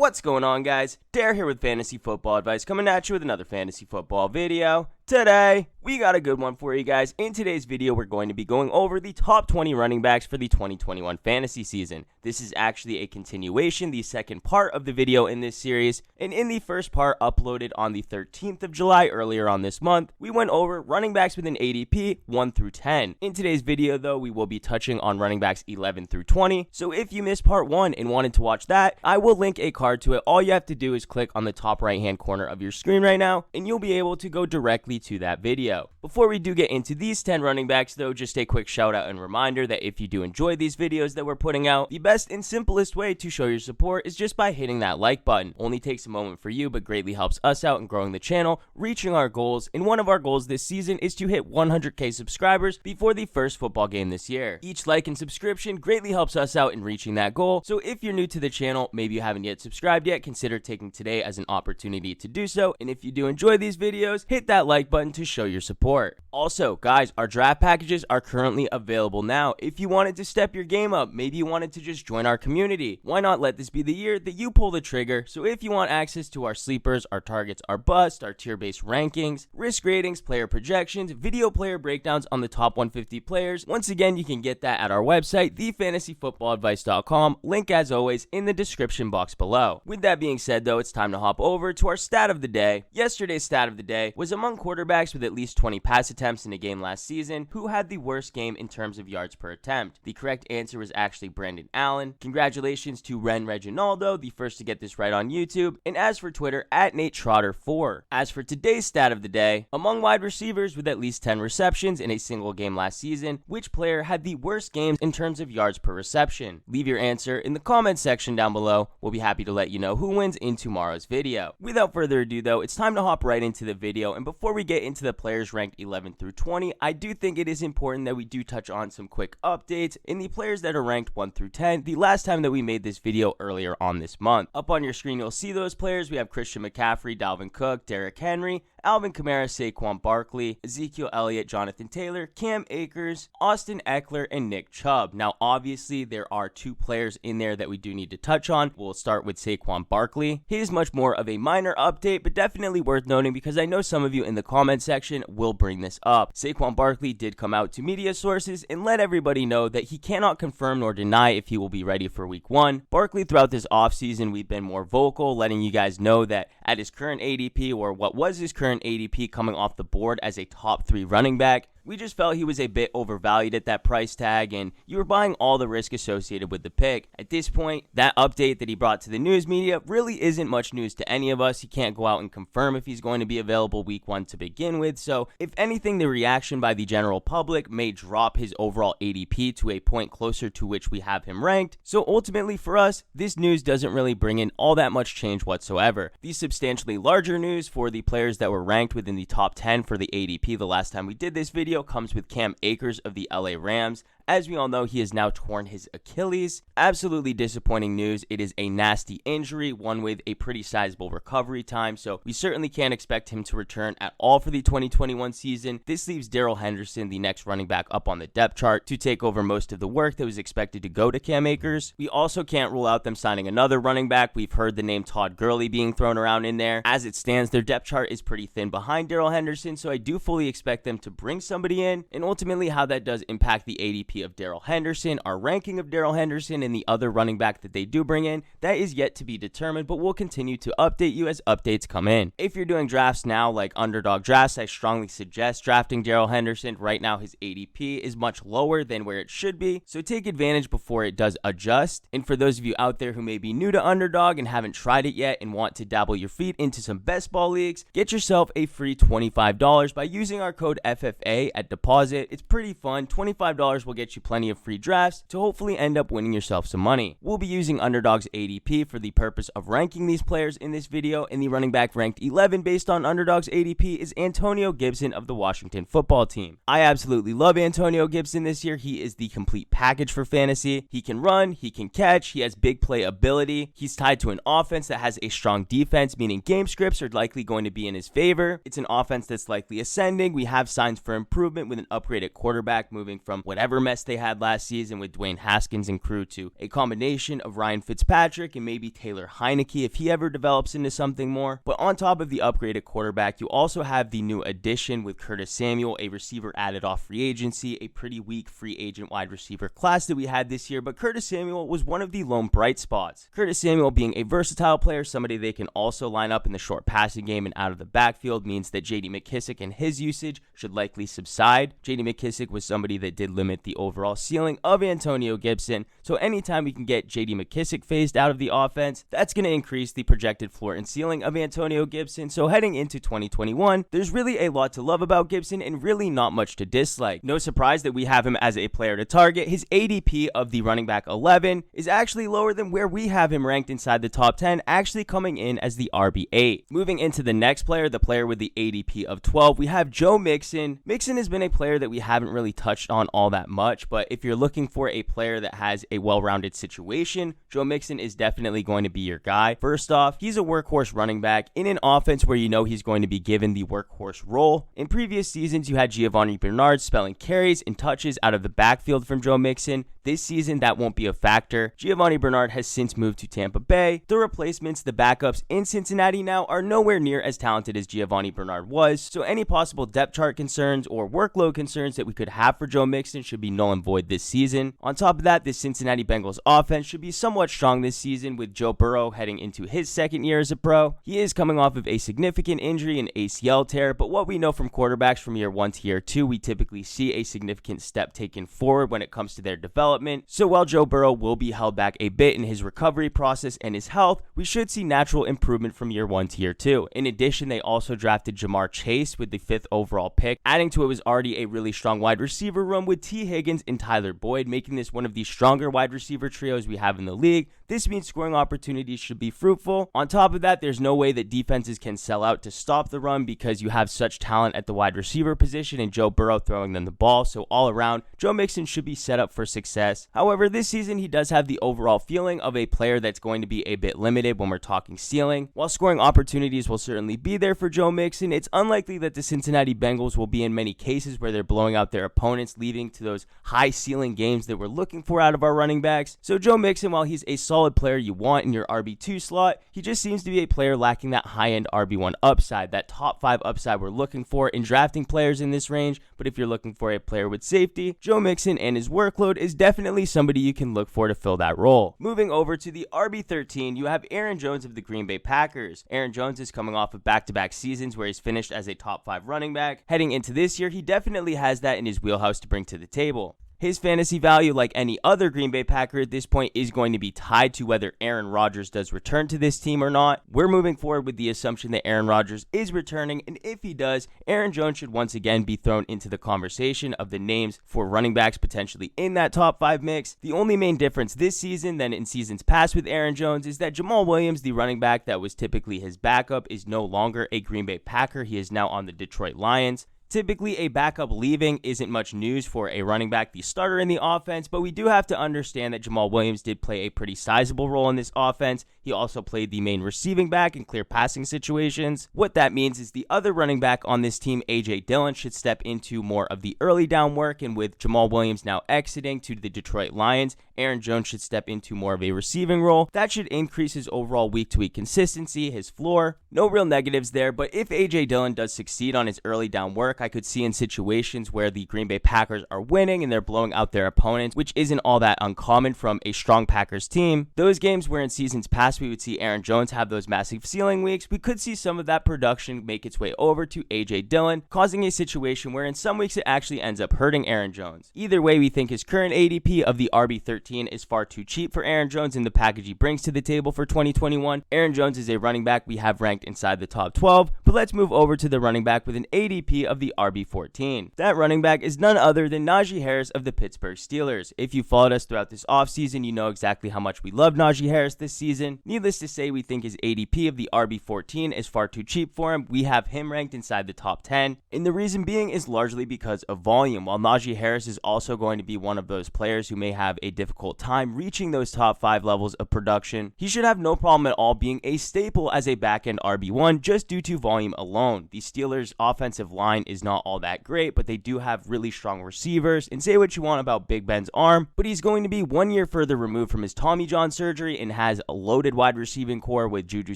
What's going on, guys? Dare here with Fantasy Football Advice, coming at you with another fantasy football video. Today, we got a good one for you guys. In today's video, we're going to be going over the top 20 running backs for the 2021 fantasy season. This is actually a continuation, the second part of the video in this series. And in the first part, uploaded on the 13th of July earlier on this month, we went over running backs with an ADP 1 through 10. In today's video, though, we will be touching on running backs 11 through 20. So if you missed part 1 and wanted to watch that, I will link a card to it. All you have to do is click on the top right hand corner of your screen right now, and you'll be able to go directly to that video. Before we do get into these 10 running backs, though, just a quick shout out and reminder that if you do enjoy these videos that we're putting out, the best and simplest way to show your support is just by hitting that like button. Only takes a moment for you, but greatly helps us out in growing the channel, reaching our goals. And one of our goals this season is to hit 100k subscribers before the first football game this year. Each like and subscription greatly helps us out in reaching that goal. So if you're new to the channel, maybe you haven't yet subscribed yet, consider taking today as an opportunity to do so. And if you do enjoy these videos, hit that like button to show your support. Also, guys, our draft packages are currently available now. If you wanted to step your game up, maybe you wanted to just join our community, why not let this be the year that you pull the trigger? So if you want access to our sleepers, our targets, our busts, our tier-based rankings, risk ratings, player projections, video player breakdowns on the top 150 players, once again, you can get that at our website, thefantasyfootballadvice.com. Link, as always, in the description box below. With that being said, though, it's time to hop over to our stat of the day. Yesterday's stat of the day was among quarterbacks with at least 20 pass attempts in a game last season, who had the worst game in terms of yards per attempt. The correct answer was actually Brandon Allen. Congratulations to Ren Reginaldo, the first to get this right on YouTube. And as for Twitter, at NateTrotter4. As for today's stat of the day, among wide receivers with at least 10 receptions in a single game last season, which player had the worst games in terms of yards per reception? Leave your answer in the comments section down below. We'll be happy to let you know who wins in tomorrow's video. Without further ado, though, it's time to hop right into the video. And before we get into the players ranked 11 through 20, I do think it is important that we do touch on some quick updates in the players that are ranked 1 through 10 the last time that we made this video earlier on this month. Up on your screen, you'll see those players. We have Christian McCaffrey, Dalvin Cook, Derrick Henry, Alvin Kamara, Saquon Barkley, Ezekiel Elliott, Jonathan Taylor, Cam Akers, Austin Eckler, and Nick Chubb. Now, obviously, there are two players in there that we do need to touch on. We'll start with Saquon Barkley. He is much more of a minor update, but definitely worth noting because I know some of you in the comment section will bring this up. Saquon Barkley did come out to media sources and let everybody know that he cannot confirm nor deny if he will be ready for week 1. Barkley, throughout this offseason, we've been more vocal, letting you guys know that at his current ADP, or what was his current ADP coming off the board as a top 3 running back, we just felt he was a bit overvalued at that price tag, and you were buying all the risk associated with the pick. At this point, that update that he brought to the news media really isn't much news to any of us. He can't go out and confirm if he's going to be available week 1 to begin with, so if anything, the reaction by the general public may drop his overall ADP to a point closer to which we have him ranked. So ultimately for us, this news doesn't really bring in all that much change whatsoever. The substantially larger news for the players that were ranked within the top 10 for the ADP the last time we did this video comes with Cam Akers of the LA Rams. As we all know, he has now torn his Achilles. Absolutely disappointing news. It is a nasty injury, one with a pretty sizable recovery time, so we certainly can't expect him to return at all for the 2021 season. This leaves Darrell Henderson, the next running back up on the depth chart, to take over most of the work that was expected to go to Cam Akers. We also can't rule out them signing another running back. We've heard the name Todd Gurley being thrown around in there. As it stands, their depth chart is pretty thin behind Darrell Henderson, so I do fully expect them to bring somebody in, and ultimately how that does impact the ADP of Darrell Henderson, our ranking of Darrell Henderson, and the other running back that they do bring in, that is yet to be determined, but we'll continue to update you as updates come in. If you're doing drafts now like Underdog drafts, I strongly suggest drafting Darrell Henderson. Right now his ADP is much lower than where it should be, so take advantage before it does adjust. And for those of you out there who may be new to Underdog and haven't tried it yet and want to dabble your feet into some best ball leagues, get yourself a free $25 by using our code FFA at deposit. It's pretty fun. $25 will get you plenty of free drafts to hopefully end up winning yourself some money. We'll be using Underdog's ADP for the purpose of ranking these players in this video, and the running back ranked 11 based on Underdog's ADP is Antonio Gibson of the Washington football team. I absolutely love Antonio Gibson this year. He is the complete package for fantasy. He can run, he can catch, he has big play ability. He's tied to an offense that has a strong defense, meaning game scripts are likely going to be in his favor. It's an offense that's likely ascending. We have signs for improvement with an upgraded quarterback moving from whatever mess they had last season with Dwayne Haskins and crew to a combination of Ryan Fitzpatrick and maybe Taylor Heineke if he ever develops into something more. But on top of the upgraded quarterback, you also have the new addition with Curtis Samuel, a receiver added off free agency, a pretty weak free agent wide receiver class that we had this year, but Curtis Samuel was one of the lone bright spots. Curtis Samuel being a versatile player, somebody they can also line up in the short passing game and out of the backfield, means that J.D. McKissic and his usage should likely subside. J.D. McKissic was somebody that did limit the overall ceiling of Antonio Gibson, so anytime we can get J.D. McKissic phased out of the offense, that's going to increase the projected floor and ceiling of Antonio Gibson. So heading into 2021, there's really a lot to love about Gibson and really not much to dislike. No surprise that we have him as a player to target. His ADP of the running back 11 is actually lower than where we have him ranked inside the top 10, actually coming in as the RB8. Moving into the next player, the player with the ADP of 12, we have Joe Mixon. Mixon has been a player that we haven't really touched on all that much, but if you're looking for a player that has a well-rounded situation, Joe Mixon is definitely going to be your guy. First off, he's a workhorse running back in an offense where you know he's going to be given the workhorse role. In previous seasons, you had Giovanni Bernard spelling carries and touches out of the backfield from Joe Mixon. This season, that won't be a factor. Giovanni Bernard has since moved to Tampa Bay. The replacements, the backups in Cincinnati now, are nowhere near as talented as Giovanni Bernard was, so any possible depth chart concerns or workload concerns that we could have for Joe Mixon should be null and void this season. On top of that, the Cincinnati Bengals offense should be somewhat strong this season with Joe Burrow heading into his second year as a pro. He is coming off of a significant injury and ACL tear, but what we know from quarterbacks from year 1 to year 2, we typically see a significant step taken forward when it comes to their development. So while Joe Burrow will be held back a bit in his recovery process and his health, we should see natural improvement from year 1 to year 2. In addition, they also drafted Jamar Chase with the 5th overall pick, adding to it was already a really strong wide receiver room with T. Higgins and Tyler Boyd, making this one of the stronger wide receiver trios we have in the league. This means scoring opportunities should be fruitful. On top of that, there's no way that defenses can sell out to stop the run because you have such talent at the wide receiver position and Joe Burrow throwing them the ball. So all around, Joe Mixon should be set up for success. However, this season he does have the overall feeling of a player that's going to be a bit limited when we're talking ceiling. While scoring opportunities will certainly be there for Joe Mixon, it's unlikely that the Cincinnati Bengals will be in many cases where they're blowing out their opponents, leading to those high ceiling games that we're looking for out of our running backs. So Joe Mixon, while he's a solid player you want in your RB2 slot, he just seems to be a player lacking that high-end RB1 upside, that top 5 upside we're looking for in drafting players in this range. But if you're looking for a player with safety, Joe Mixon and his workload is definitely somebody you can look for to fill that role. Moving over to the RB13, you have Aaron Jones of the Green Bay Packers. Aaron Jones is coming off of back-to-back seasons where he's finished as a top 5 running back. Heading into this year, he definitely has that in his wheelhouse to bring to the table. His fantasy value, like any other Green Bay Packer at this point, is going to be tied to whether Aaron Rodgers does return to this team or not. We're moving forward with the assumption that Aaron Rodgers is returning, and if he does, Aaron Jones should once again be thrown into the conversation of the names for running backs potentially in that top 5 mix. The only main difference this season than in seasons past with Aaron Jones is that Jamal Williams, the running back that was typically his backup, is no longer a Green Bay Packer. He is now on the Detroit Lions. Typically, a backup leaving isn't much news for a running back, the starter in the offense, but we do have to understand that Jamal Williams did play a pretty sizable role in this offense. He also played the main receiving back in clear passing situations. What that means is the other running back on this team, A.J. Dillon, should step into more of the early down work, and with Jamal Williams now exiting to the Detroit Lions, Aaron Jones should step into more of a receiving role. That should increase his overall week-to-week consistency, his floor. No real negatives there, but if A.J. Dillon does succeed on his early down work, I could see in situations where the Green Bay Packers are winning and they're blowing out their opponents, which isn't all that uncommon from a strong Packers team. Those games where in seasons past we would see Aaron Jones have those massive ceiling weeks, we could see some of that production make its way over to A.J. Dillon, causing a situation where in some weeks it actually ends up hurting Aaron Jones. Either way, we think his current ADP of the RB13 is far too cheap for Aaron Jones and the package he brings to the table for 2021. Aaron Jones is a running back we have ranked inside the top 12, but let's move over to the running back with an ADP of the RB14. That running back is none other than Najee Harris of the Pittsburgh Steelers. If you followed us throughout this offseason, you know exactly how much we love Najee Harris this season. Needless to say, we think his ADP of the RB14 is far too cheap for him. We have him ranked inside the top 10, and the reason being is largely because of volume. While Najee Harris is also going to be one of those players who may have a difficult time reaching those top 5 levels of production, he should have no problem at all being a staple as a back-end RB1 just due to volume alone. The Steelers' offensive line is is not all that great, but they do have really strong receivers. And say what you want about Big Ben's arm, but he's going to be 1 year further removed from his Tommy John surgery and has a loaded wide receiving core with Juju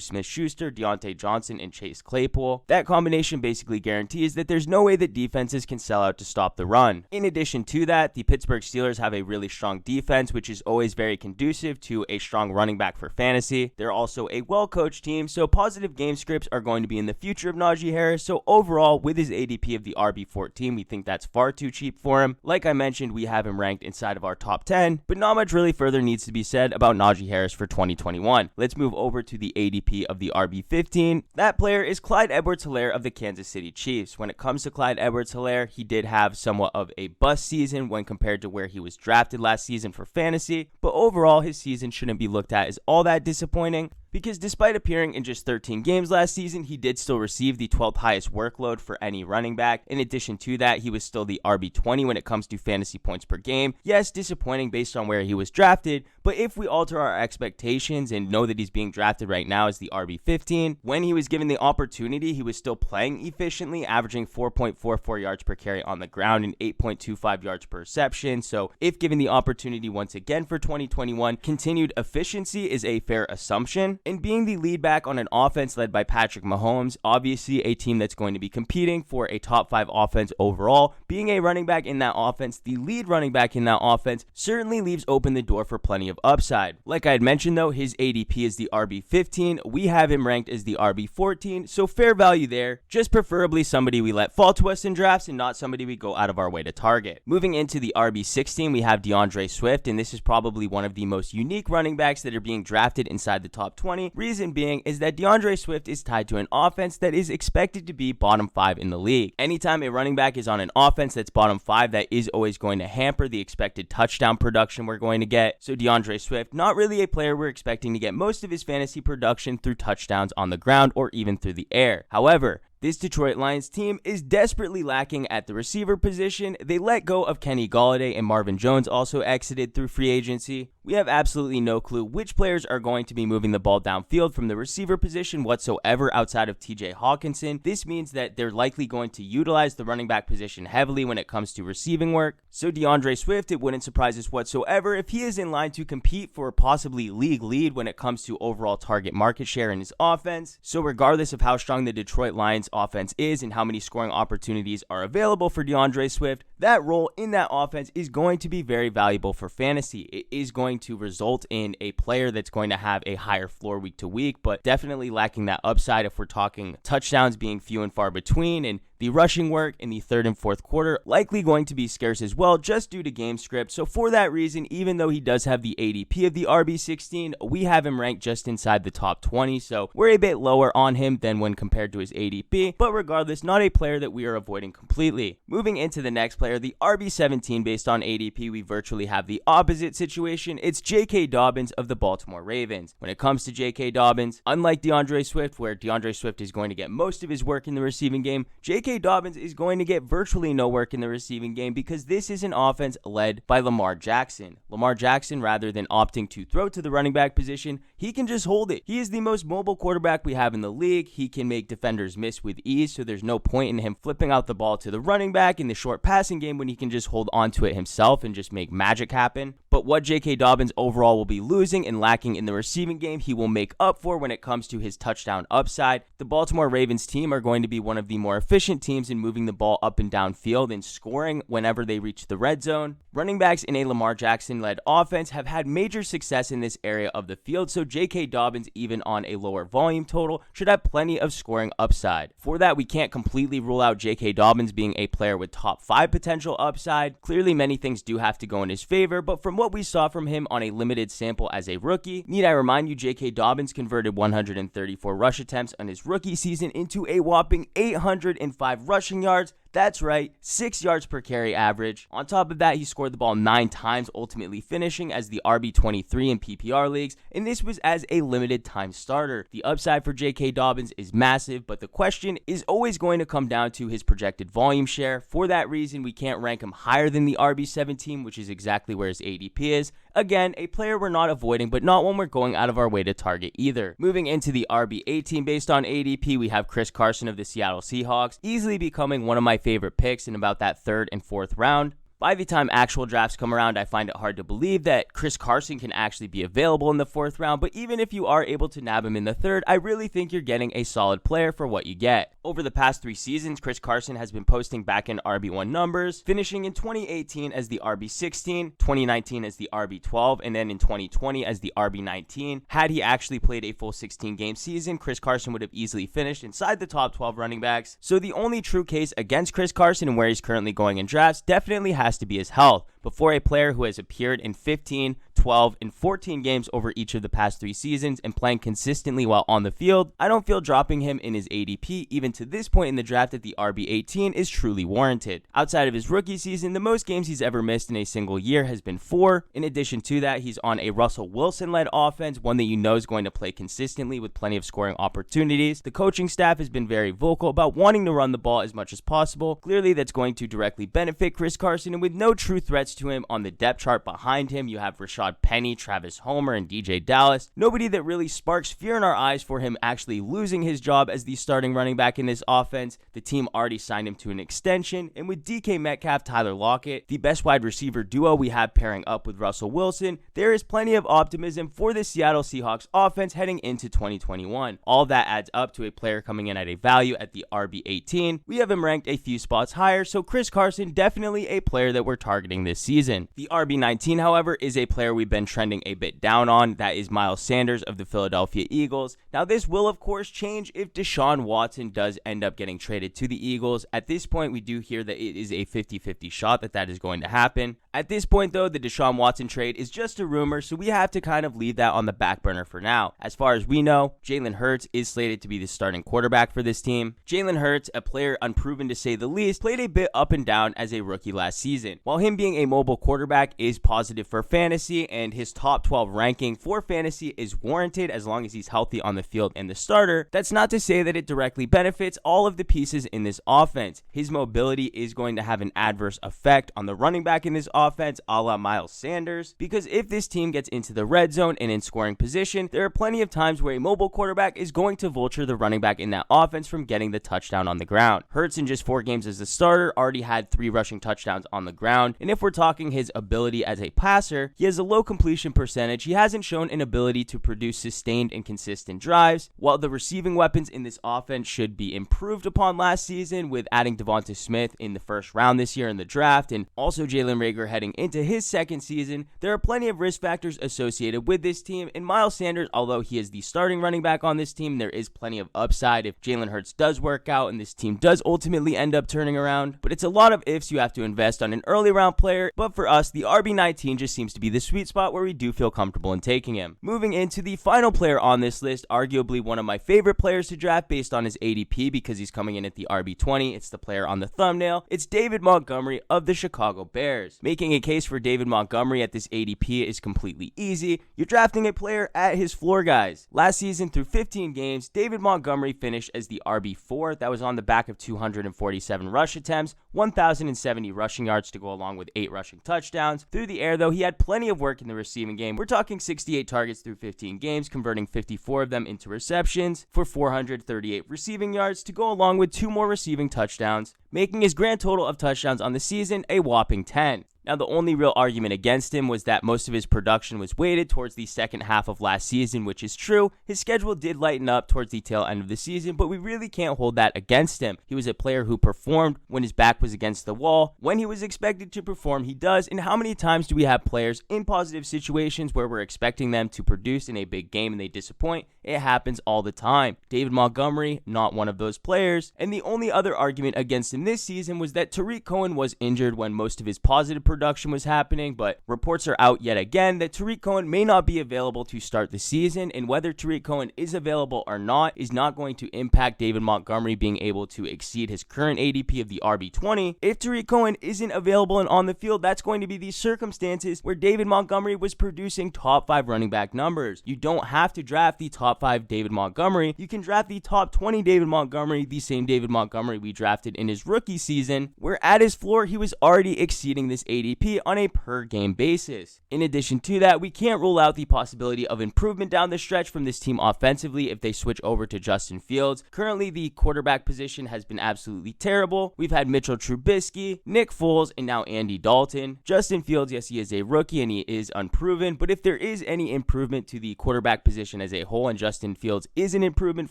Smith-Schuster, Deontay Johnson, and Chase Claypool. That combination basically guarantees that there's no way that defenses can sell out to stop the run. In addition to that, the Pittsburgh Steelers have a really strong defense, which is always very conducive to a strong running back for fantasy. They're also a well-coached team, so positive game scripts are going to be in the future of Najee Harris. So overall, with his ADP of the RB14, we think that's far too cheap for him. Like I mentioned, we have him ranked inside of our top 10, but not much really further needs to be said about Najee Harris for 2021. Let's move over to the ADP of the RB15. That player is Clyde Edwards-Helaire of the Kansas City Chiefs. When it comes to Clyde Edwards-Helaire, he did have somewhat of a bust season when compared to where he was drafted last season for fantasy, but overall his season shouldn't be looked at as all that disappointing, because despite appearing in just 13 games last season, he did still receive the 12th highest workload for any running back. In addition to that, he was still the RB20 when it comes to fantasy points per game. Yes, disappointing based on where he was drafted, but if we alter our expectations and know that he's being drafted right now as the RB15, when he was given the opportunity, he was still playing efficiently, averaging 4.44 yards per carry on the ground and 8.25 yards per reception. So if given the opportunity once again for 2021, continued efficiency is a fair assumption. And being the lead back on an offense led by Patrick Mahomes, obviously a team that's going to be competing for a top 5 offense overall, being a running back in that offense, the lead running back in that offense, certainly leaves open the door for plenty of upside. Like I had mentioned though, his ADP is the RB15. We have him ranked as the RB14, so fair value there, just preferably somebody we let fall to us in drafts and not somebody we go out of our way to target. Moving into the RB16, we have DeAndre Swift, and this is probably one of the most unique running backs that are being drafted inside the top 20. Reason being is that DeAndre Swift is tied to an offense that is expected to be bottom 5 in the league. Anytime a running back is on an offense that's bottom 5, that is always going to hamper the expected touchdown production we're going to get. So DeAndre Swift, not really a player we're expecting to get most of his fantasy production through touchdowns on the ground or even through the air. However, this Detroit Lions team is desperately lacking at the receiver position. They let go of Kenny Golladay, and Marvin Jones also exited through free agency. We have absolutely no clue which players are going to be moving the ball downfield from the receiver position whatsoever outside of TJ Hawkinson. This means that they're likely going to utilize the running back position heavily when it comes to receiving work. So DeAndre Swift, it wouldn't surprise us whatsoever if he is in line to compete for possibly league lead when it comes to overall target market share in his offense. So regardless of how strong the Detroit Lions offense is and how many scoring opportunities are available for DeAndre Swift, that role in that offense is going to be very valuable for fantasy. It is going to result in a player that's going to have a higher floor week to week, but definitely lacking that upside if we're talking touchdowns being few and far between, and the rushing work in the third and fourth quarter likely going to be scarce as well, just due to game script. So for that reason, even though he does have the ADP of the RB16, we have him ranked just inside the top 20. So we're a bit lower on him than when compared to his ADP, but regardless, not a player that we are avoiding completely. Moving into the next player, the RB17 based on ADP, we virtually have the opposite situation. It's J.K. Dobbins of the Baltimore Ravens. When it comes to J.K. Dobbins, unlike DeAndre Swift, where DeAndre Swift is going to get most of his work in the receiving game, J.K. Dobbins is going to get virtually no work in the receiving game because this is an offense led by Lamar Jackson. Lamar Jackson, rather than opting to throw to the running back position, he can just hold it. He is the most mobile quarterback we have in the league. He can make defenders miss with ease, so there's no point in him flipping out the ball to the running back in the short passing game when he can just hold onto it himself and just make magic happen. But what J.K. Dobbins overall will be losing and lacking in the receiving game, he will make up for when it comes to his touchdown upside. The Baltimore Ravens team are going to be one of the more efficient teams in moving the ball up and down field and scoring whenever they reach the red zone. Running backs in a Lamar Jackson-led offense have had major success in this area of the field, so J.K. Dobbins, even on a lower volume total, should have plenty of scoring upside. For that, we can't completely rule out J.K. Dobbins being a player with top 5 potential upside. Clearly, many things do have to go in his favor, but from what we saw from him on a limited sample as a rookie, need I remind you, J.K. Dobbins converted 134 rush attempts on his rookie season into a whopping 805 rushing yards. That's right, 6 yards per carry average. On top of that, he scored the ball 9 times, ultimately finishing as the RB23 in PPR leagues, and this was as a limited time starter. The upside for J.K. Dobbins is massive, but the question is always going to come down to his projected volume share. For that reason, we can't rank him higher than the RB17, which is exactly where his ADP is. Again, a player we're not avoiding, but not one we're going out of our way to target either. Moving into the RB18 based on ADP, we have Chris Carson of the Seattle Seahawks, easily becoming one of my favorite picks in about that 3rd and 4th round. By the time actual drafts come around, I find it hard to believe that Chris Carson can actually be available in the 4th round, but even if you are able to nab him in the 3rd, I really think you're getting a solid player for what you get. Over the past 3 seasons, Chris Carson has been posting back-end RB1 numbers, finishing in 2018 as the RB16, 2019 as the RB12, and then in 2020 as the RB19. Had he actually played a full 16-game season, Chris Carson would have easily finished inside the top 12 running backs. So the only true case against Chris Carson and where he's currently going in drafts definitely has to be his health. But for a player who has appeared in 15, 12, and 14 games over each of the past 3 seasons and playing consistently while on the field, I don't feel dropping him in his ADP even to this point in the draft at the RB18 is truly warranted. Outside of his rookie season, the most games he's ever missed in a single year has been 4. In addition to that, he's on a Russell Wilson-led offense, one that you know is going to play consistently with plenty of scoring opportunities. The coaching staff has been very vocal about wanting to run the ball as much as possible. Clearly, that's going to directly benefit Chris Carson, and with no true threats to him on the depth chart behind him, you have Rashad Penny, Travis Homer, and DJ Dallas. Nobody that really sparks fear in our eyes for him actually losing his job as the starting running back in this offense. The team already signed him to an extension, and with DK Metcalf, Tyler Lockett, the best wide receiver duo we have pairing up with Russell Wilson, there is plenty of optimism for the Seattle Seahawks offense heading into 2021. All that adds up to a player coming in at a value at the RB18. We have him ranked a few spots higher, so Chris Carson definitely a player that we're targeting this season. The RB19, however, is a player we've been trending a bit down on. That is Miles Sanders of the Philadelphia Eagles. Now, this will of course change if Deshaun Watson does end up getting traded to the Eagles. At this point, we do hear that it is a 50-50 shot that is going to happen. At this point, though, the Deshaun Watson trade is just a rumor, so we have to kind of leave that on the back burner for now. As far as we know, Jalen Hurts is slated to be the starting quarterback for this team. Jalen Hurts, a player unproven to say the least, played a bit up and down as a rookie last season. While him being a mobile quarterback is positive for fantasy, and his top 12 ranking for fantasy is warranted as long as he's healthy on the field and the starter, that's not to say that it directly benefits all of the pieces in this offense. His mobility is going to have an adverse effect on the running back in this offense, a la Miles Sanders, because if this team gets into the red zone and in scoring position, there are plenty of times where a mobile quarterback is going to vulture the running back in that offense from getting the touchdown on the ground. Hurts in just 4 games as a starter already had 3 rushing touchdowns on the ground, and if we're talking his ability as a passer, he has a low completion percentage. He hasn't shown an ability to produce sustained and consistent drives. While the receiving weapons in this offense should be improved upon last season with adding Devonta Smith in the 1st round this year in the draft, and also Jalen Reagor heading into his 2nd season, there are plenty of risk factors associated with this team, and Miles Sanders, although he is the starting running back on this team, there is plenty of upside if Jalen Hurts does work out and this team does ultimately end up turning around. But it's a lot of ifs. You have to invest on an early round player, but for us, the RB19 just seems to be the sweet spot where we do feel comfortable in taking him. Moving into the final player on this list, arguably one of my favorite players to draft based on his ADP because he's coming in at the RB20. It's the player on the thumbnail. It's David Montgomery of the Chicago Bears. Making a case for David Montgomery at this ADP is completely easy. You're drafting a player at his floor, guys. Last season, through 15 games, David Montgomery finished as the RB4. That was on the back of 247 rush attempts, 1,070 rushing yards to go along with 8 rushing touchdowns. Through the air, though, he had plenty of work in the receiving game. We're talking 68 targets through 15 games, converting 54 of them into receptions for 438 receiving yards to go along with 2 more receiving touchdowns, making his grand total of touchdowns on the season a whopping 10. Now, the only real argument against him was that most of his production was weighted towards the second half of last season, which is true. His schedule did lighten up towards the tail end of the season, but we really can't hold that against him. He was a player who performed when his back was against the wall. When he was expected to perform, he does. And how many times do we have players in positive situations where we're expecting them to produce in a big game and they disappoint? It happens all the time. David Montgomery, not one of those players. And the only other argument against him this season was that Tariq Cohen was injured when most of his positive production was happening, but reports are out yet again that Tariq Cohen may not be available to start the season, and whether Tariq Cohen is available or not is not going to impact David Montgomery being able to exceed his current ADP of the RB20. If Tariq Cohen isn't available and on the field, that's going to be the circumstances where David Montgomery was producing top 5 running back numbers. You don't have to draft the top 5 David Montgomery. You can draft the top 20 David Montgomery, the same David Montgomery we drafted in his his rookie season, where at his floor he was already exceeding this ADP on a per game basis. In addition to that, we can't rule out the possibility of improvement down the stretch from this team offensively if they switch over to Justin Fields. Currently, the quarterback position has been absolutely terrible. We've had Mitchell Trubisky, Nick Foles, and now Andy Dalton. Justin Fields, yes, he is a rookie and he is unproven, but if there is any improvement to the quarterback position as a whole and Justin Fields is an improvement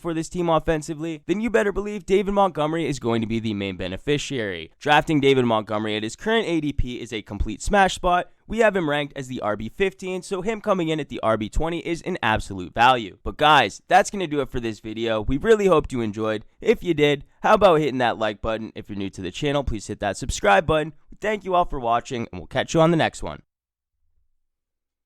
for this team offensively, then you better believe David Montgomery is going to be the main beneficiary. Drafting David Montgomery at his current ADP is a complete smash spot. We have him ranked as the RB15, so him coming in at the RB20 is an absolute value. But guys, that's going to do it for this video. We really hoped you enjoyed. If you did, how about hitting that like button? If you're new to the channel, please hit that subscribe button. Thank you all for watching, and we'll catch you on the next one.